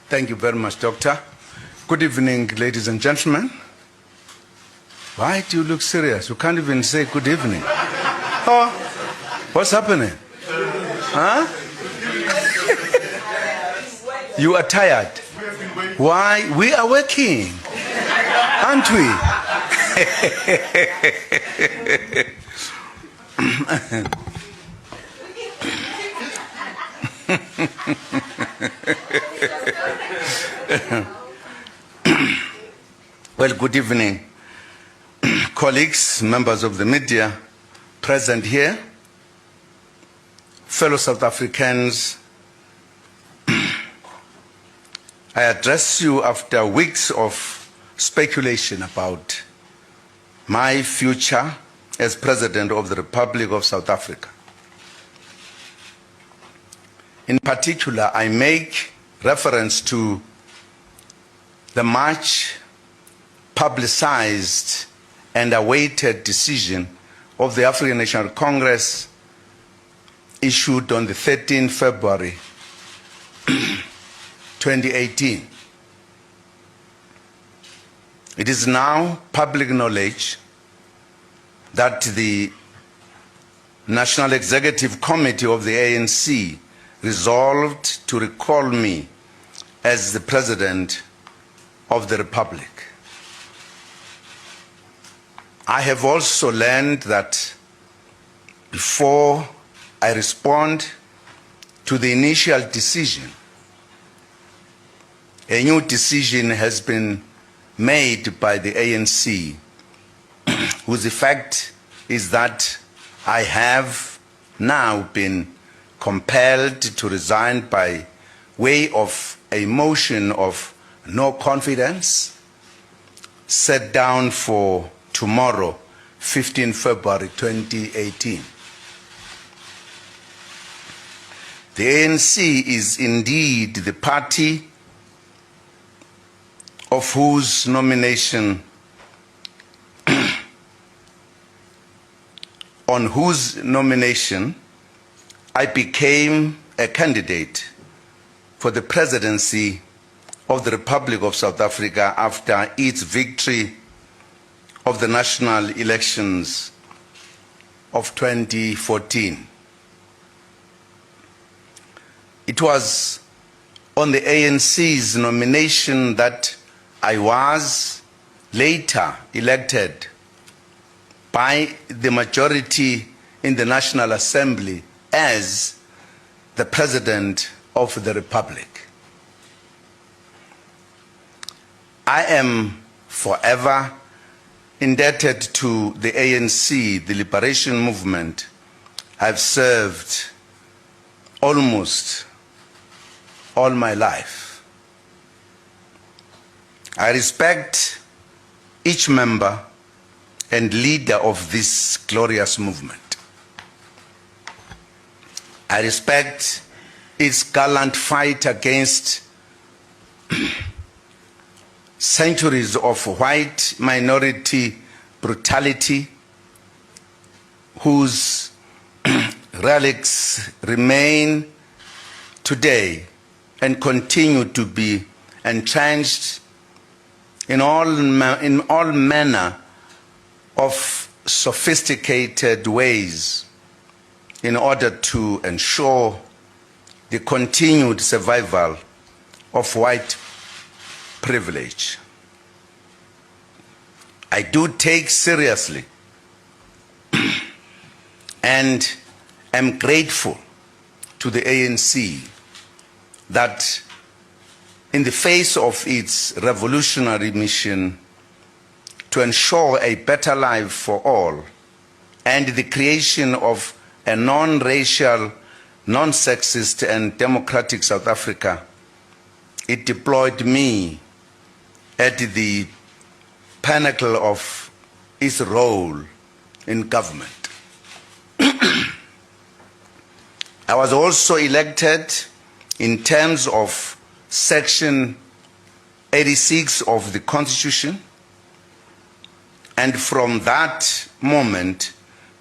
Thank you very much, Doctor. Good evening, ladies and gentlemen. Why do you look serious? You can't even say good evening. Oh, what's happening? Huh? You are tired. Why? We are working, aren't we? Well, good evening, colleagues, members of the media present here, fellow South Africans. I address you after weeks of speculation about my future as President of the Republic of South Africa. In particular, I make reference to the much publicized and awaited decision of the African National Congress issued on the 13th February 2018. It is now public knowledge that the National Executive Committee of the ANC resolved to recall me as the President of the Republic. I have also learned that before I respond to the initial decision, a new decision has been made by the ANC, whose effect is that I have now been compelled to resign by way of a motion of no confidence set down for tomorrow, 15 February 2018. The ANC is indeed the party of whose nomination, on whose nomination I became a candidate for the presidency of the Republic of South Africa after its victory of the national elections of 2014. It was on the ANC's nomination that I was later elected by the majority in the National Assembly as the President of the Republic. I am forever indebted to the ANC, the liberation movement I've served almost all my life. I respect each member and leader of this glorious movement. I respect its gallant fight against centuries of white minority brutality, whose relics remain today and continue to be entrenched in all manner of sophisticated ways in order to ensure the continued survival of white privilege. I do take seriously and am grateful to the ANC that in the face of its revolutionary mission to ensure a better life for all and the creation of a non-racial, non-sexist and democratic South Africa, it deployed me at the pinnacle of its role in government. I was also elected in terms of Section 86 of the Constitution, and from that moment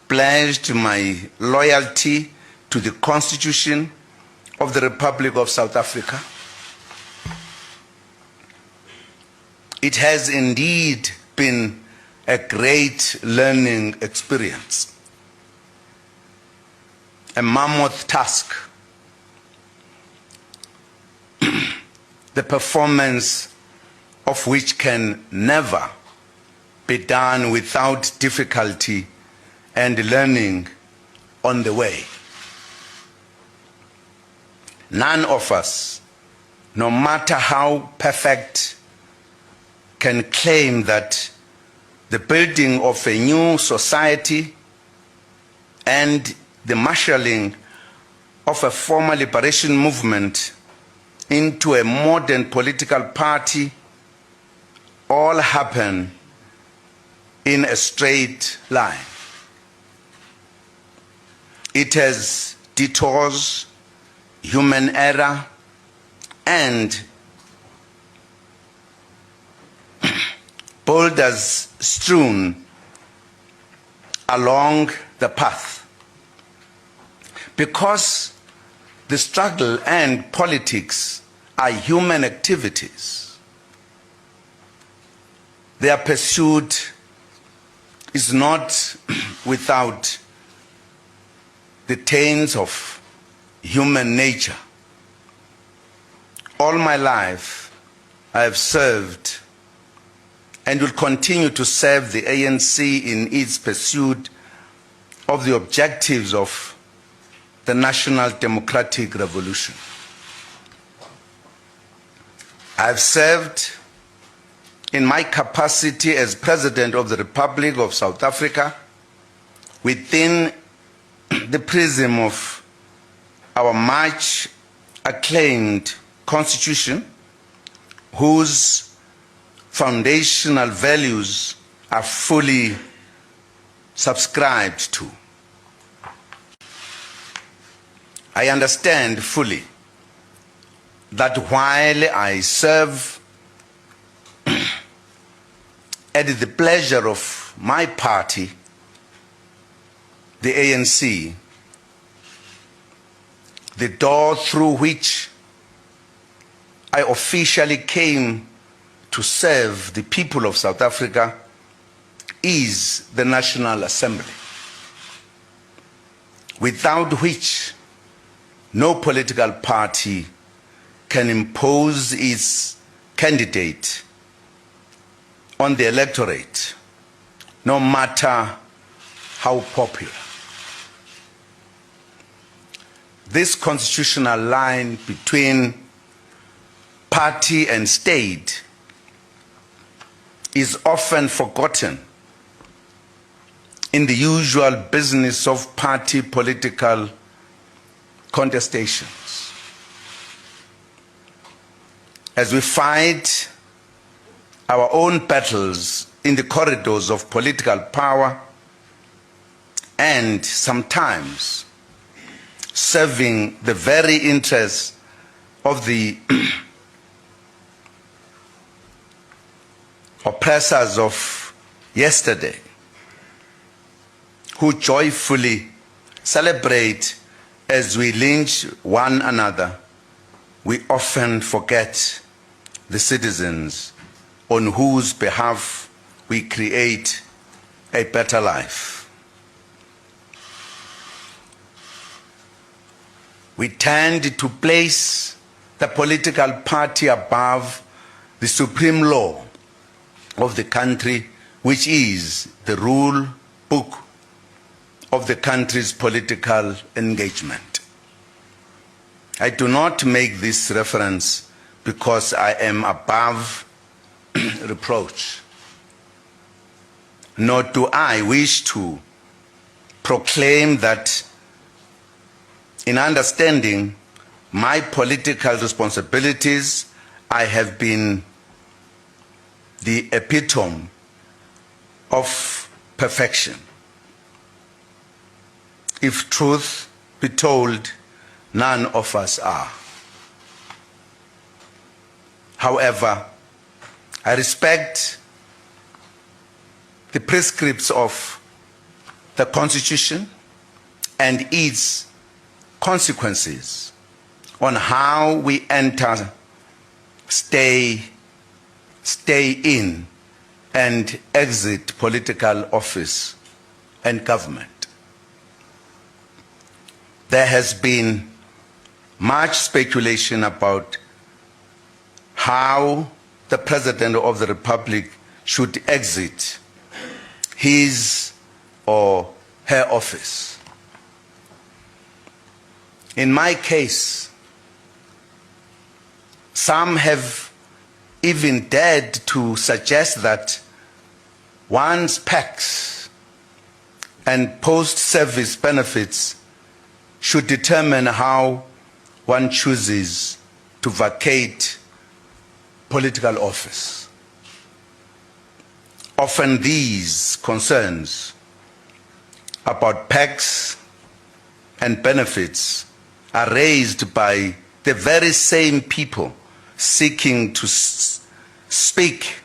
pledged my loyalty to the Constitution of the Republic of South Africa It has indeed been a great learning experience, a mammoth task, the performance of which can never be done without difficulty and learning on the way. None of us, no matter how perfect, can claim that the building of a new society and the marshalling of a former liberation movement into a modern political party all happen in a straight line. It has detours, human error, and boulders strewn along the path. Because the struggle and politics are human activities, their pursuit is not without the taints of human nature. All my life, I have served and will continue to serve the ANC in its pursuit of the objectives of the National Democratic Revolution. I have served in my capacity as President of the Republic of South Africa within the prism of our much acclaimed Constitution, whose foundational values are fully subscribed to. I understand fully that while I serve at the pleasure of my party, the ANC, the door through which I officially came to serve the people of South Africa is the National Assembly, without which no political party can impose its candidate on the electorate, no matter how popular. This constitutional line between party and state is often forgotten in the usual business of party political contestations. As we fight our own battles in the corridors of political power and sometimes serving the very interests of the oppressors of yesterday, who joyfully celebrate as we lynch one another, we often forget the citizens on whose behalf we create a better life. We tend to place the political party above the supreme law of the country, which is the rule book of the country's political engagement. I do not make this reference because I am above reproach, nor do I wish to proclaim that in understanding my political responsibilities, I have been the epitome of perfection. If truth be told, none of us are. However, I respect the prescripts of the Constitution and its consequences on how we enter, stay, stay in and exit political office and government. There has been much speculation about how the President of the Republic should exit his or her office. In my case, some have even dared to suggest that one's PACs and post-service benefits should determine how one chooses to vacate political office. Often these concerns about PACs and benefits are raised by the very same people seeking to speak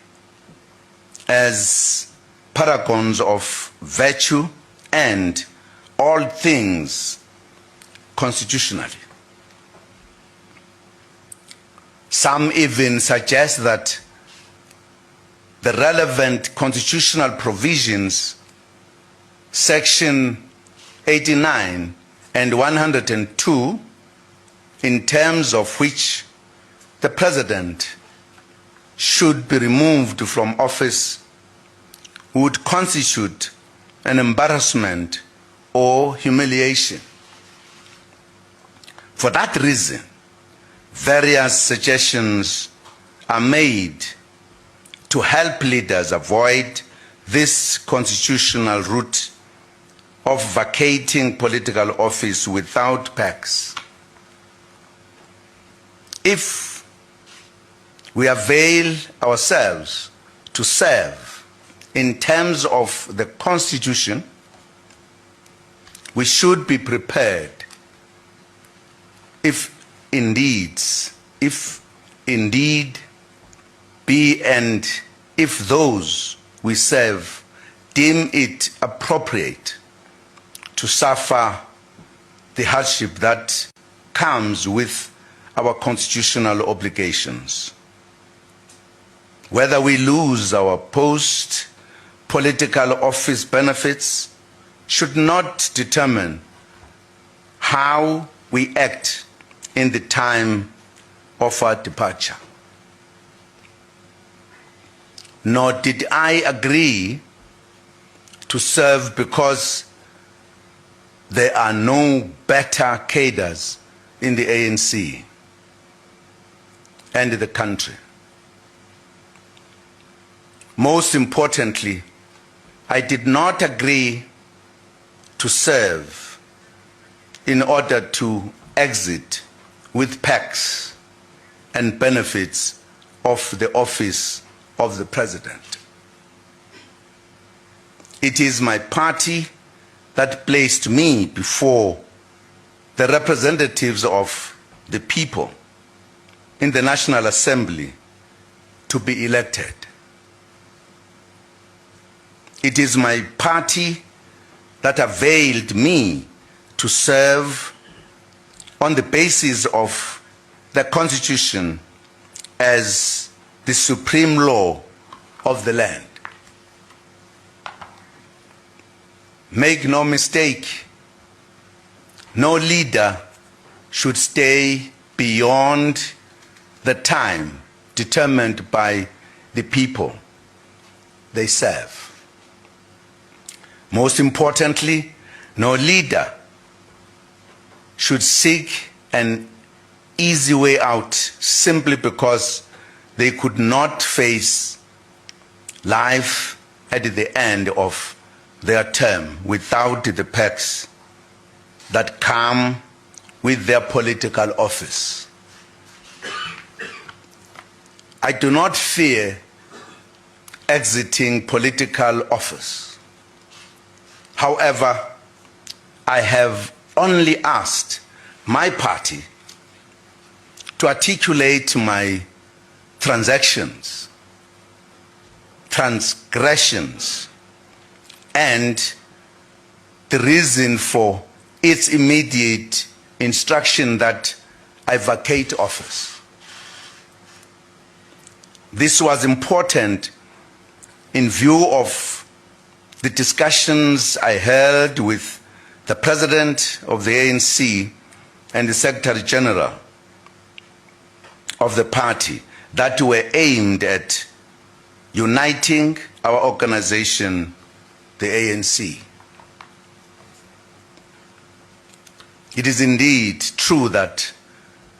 as paragons of virtue and all things constitutionally. Some even suggest that the relevant constitutional provisions, Section 89 and 102, in terms of which the President should be removed from office, would constitute an embarrassment or humiliation. For that reason, various suggestions are made to help leaders avoid this constitutional route of vacating political office without PACs. If we avail ourselves to serve in terms of the Constitution, we should be prepared if indeed be and if those we serve deem it appropriate to suffer the hardship that comes with our constitutional obligations. Whether we lose our post-political office benefits should not determine how we act in the time of our departure. Nor did I agree to serve because there are no better cadres in the ANC and the country. Most importantly, I did not agree to serve in order to exit with PACs and benefits of the office of the President. It is my party that placed me before the representatives of the people in the National Assembly to be elected. It is my party that availed me to serve on the basis of the Constitution as the supreme law of the land. Make no mistake, no leader should stay beyond the time determined by the people they serve. Most importantly, no leader should seek an easy way out simply because they could not face life at the end of their term without the perks that come with their political office. I do not fear exiting political office. However, I have only asked my party to articulate my transgressions, and the reason for its immediate instruction that I vacate office. This was important in view of the discussions I held with the President of the ANC and the Secretary General of the party that were aimed at uniting our organization, the ANC. It is indeed true that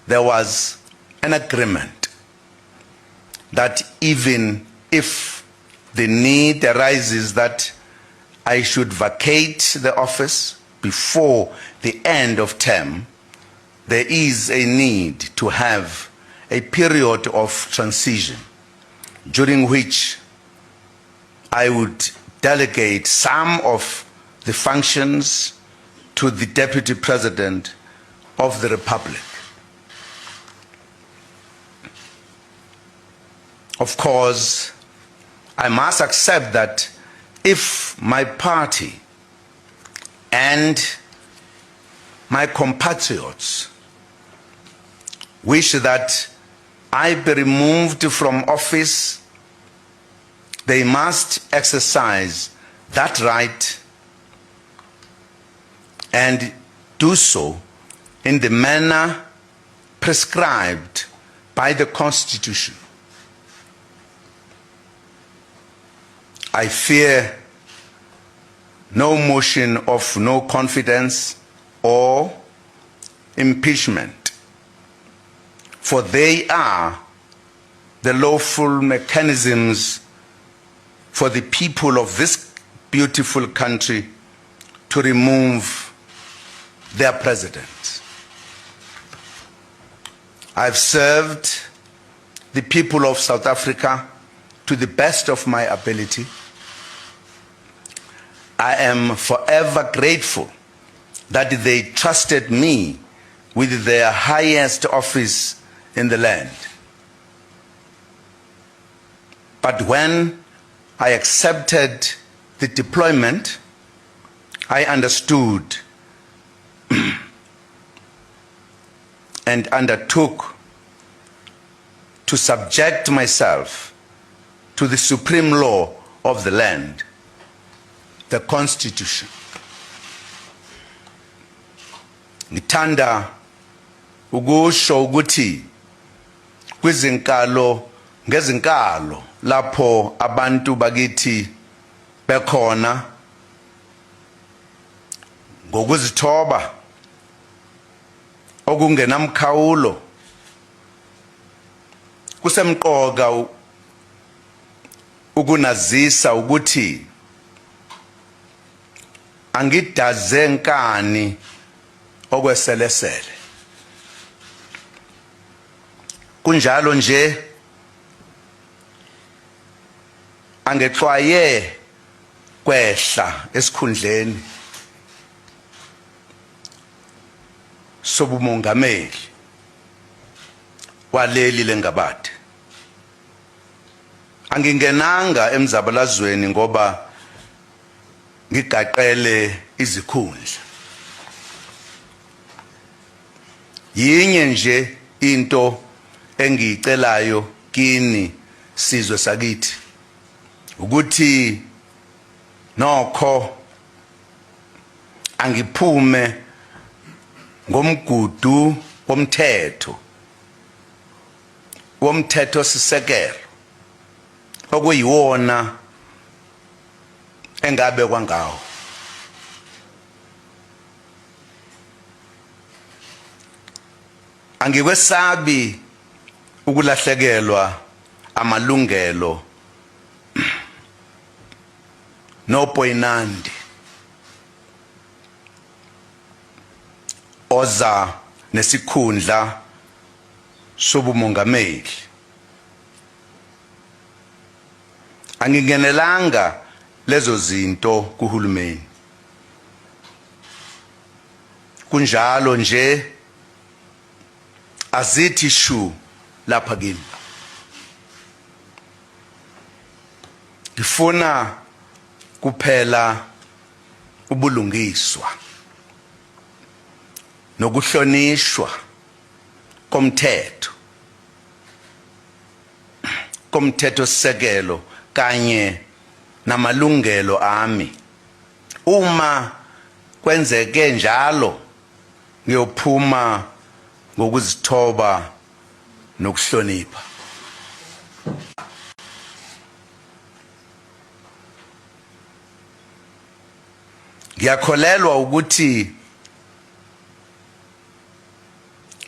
there was an agreement that even if the need arises that I should vacate the office before the end of term, there is a need to have a period of transition during which I would delegate some of the functions to the Deputy President of the Republic. Of course, I must accept that if my party and my compatriots wish that I be removed from office, they must exercise that right and do so in the manner prescribed by the Constitution. I fear no motion of no confidence or impeachment, for they are the lawful mechanisms for the people of this beautiful country to remove their president. I've served the people of South Africa to the best of my ability. I am forever grateful that they trusted me with their highest office in the land. But when I accepted the deployment, I understood and undertook to subject myself to the supreme law of the land, the Constitution. Ngithanda ukusho ukuthi kwizinkalo ngezinkalo lapho abantu bakithi bekhona ngokuzithoba okungenamkhawulo, kusemqoka ukunazisa ukuthi angidaze nkani okweselesele. Kunjalo nje angexwaye kwehla esikhundleni sobumongameli waleli lengabade. Angingenanga emzabalazweni ngoba ngigaqele izikhundla. Yinye nje into engiyicelayo kini sizwe sakithi ukuthi nokho angiphume ngomgudu womthetho sisekelo okuyiwona engabe kwangawo. Angikwesabi ukulahlekelwa amalungelo nopoyinandi oza nesikhundla sobumongameli. Angingenelanga lezo zinto kuhulumeni. Kunjalo nje azithi shu lapha kimi. Ngifuna kuphela ubulungiswa nokuhlonishwa komthetho. komthethosisekelo kanye namalungelo ami. Uma kwenzeke njalo, ngiyophuma ngokuzithoba nokuhlonipha. Ngiyakholelwa ukuthi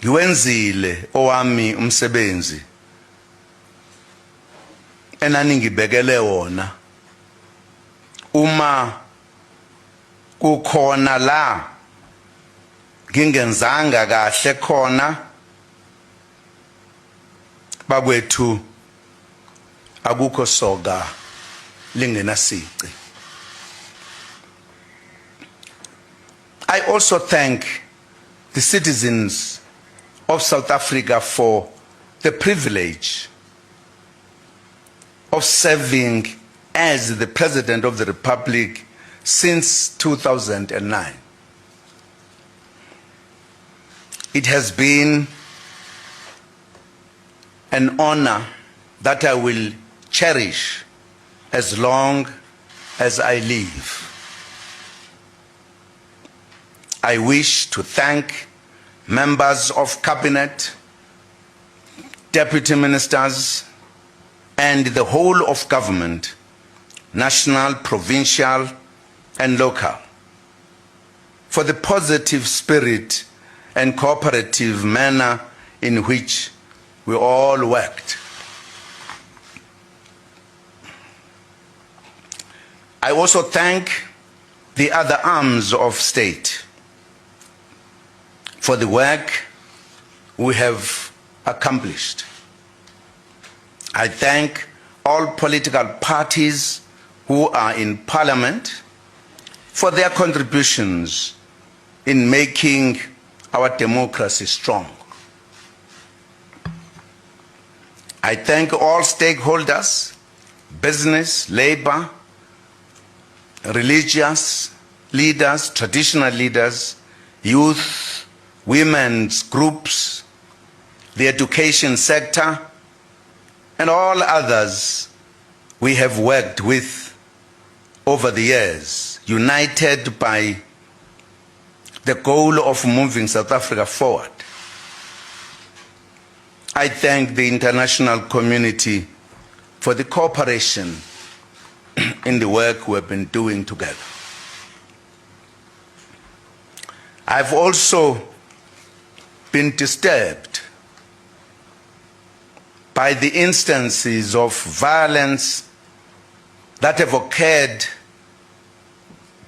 ngiwenzile owami umsebenzi enaningibekele wona. Uma kukhona la ngingenzanga kahle khona, bakwethu akukho soka lingenasici. I also thank the citizens of South Africa for the privilege of serving as the President of the Republic since 2009. It has been an honor that I will cherish as long as I live. I wish to thank members of cabinet, deputy ministers, and the whole of government, national, provincial, and local, for the positive spirit and cooperative manner in which we all worked. I also thank the other arms of state for the work we have accomplished. I thank all political parties who are in Parliament for their contributions in making our democracy strong. I thank all stakeholders, business, labor, religious leaders, traditional leaders, youth, women's groups, the education sector, and all others we have worked with over the years, united by the goal of moving South Africa forward. I thank the international community for the cooperation in the work we have been doing together. I've also been disturbed by the instances of violence that have occurred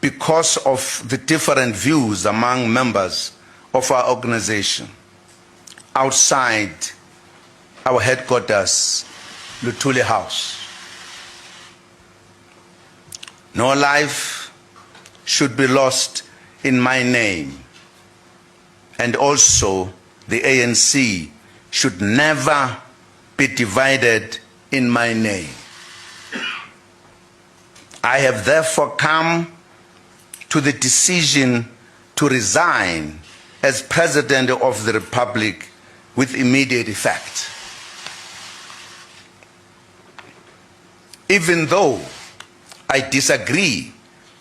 because of the different views among members of our organization outside our headquarters, Luthuli House. No life should be lost in my name, and also the ANC should never be divided in my name. I have therefore come to the decision to resign as President of the Republic with immediate effect. Even though I disagree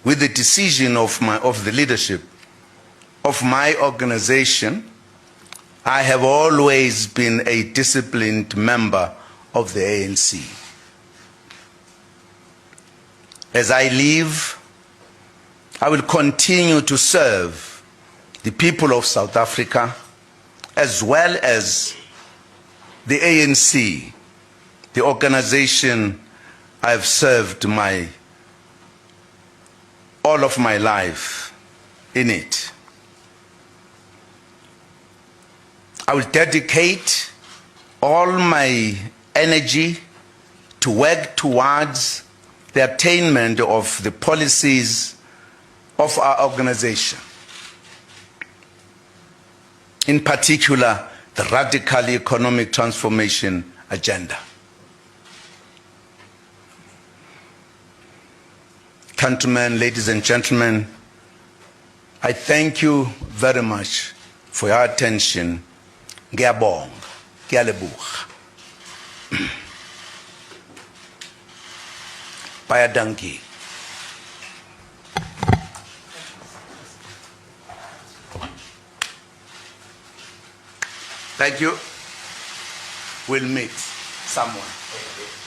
with the decision of the leadership of my organization, I have always been a disciplined member of the ANC. As I leave, I will continue to serve the people of South Africa as well as the ANC, the organization I have served all of my life in it. I will dedicate all my energy to work towards the attainment of the policies of our organization. In particular, the radical economic transformation agenda. Countrymen, ladies and gentlemen, I thank you very much for your attention. Ngiyabonga, ngiyalebuga. by a donkey. Thank you. We'll meet someone.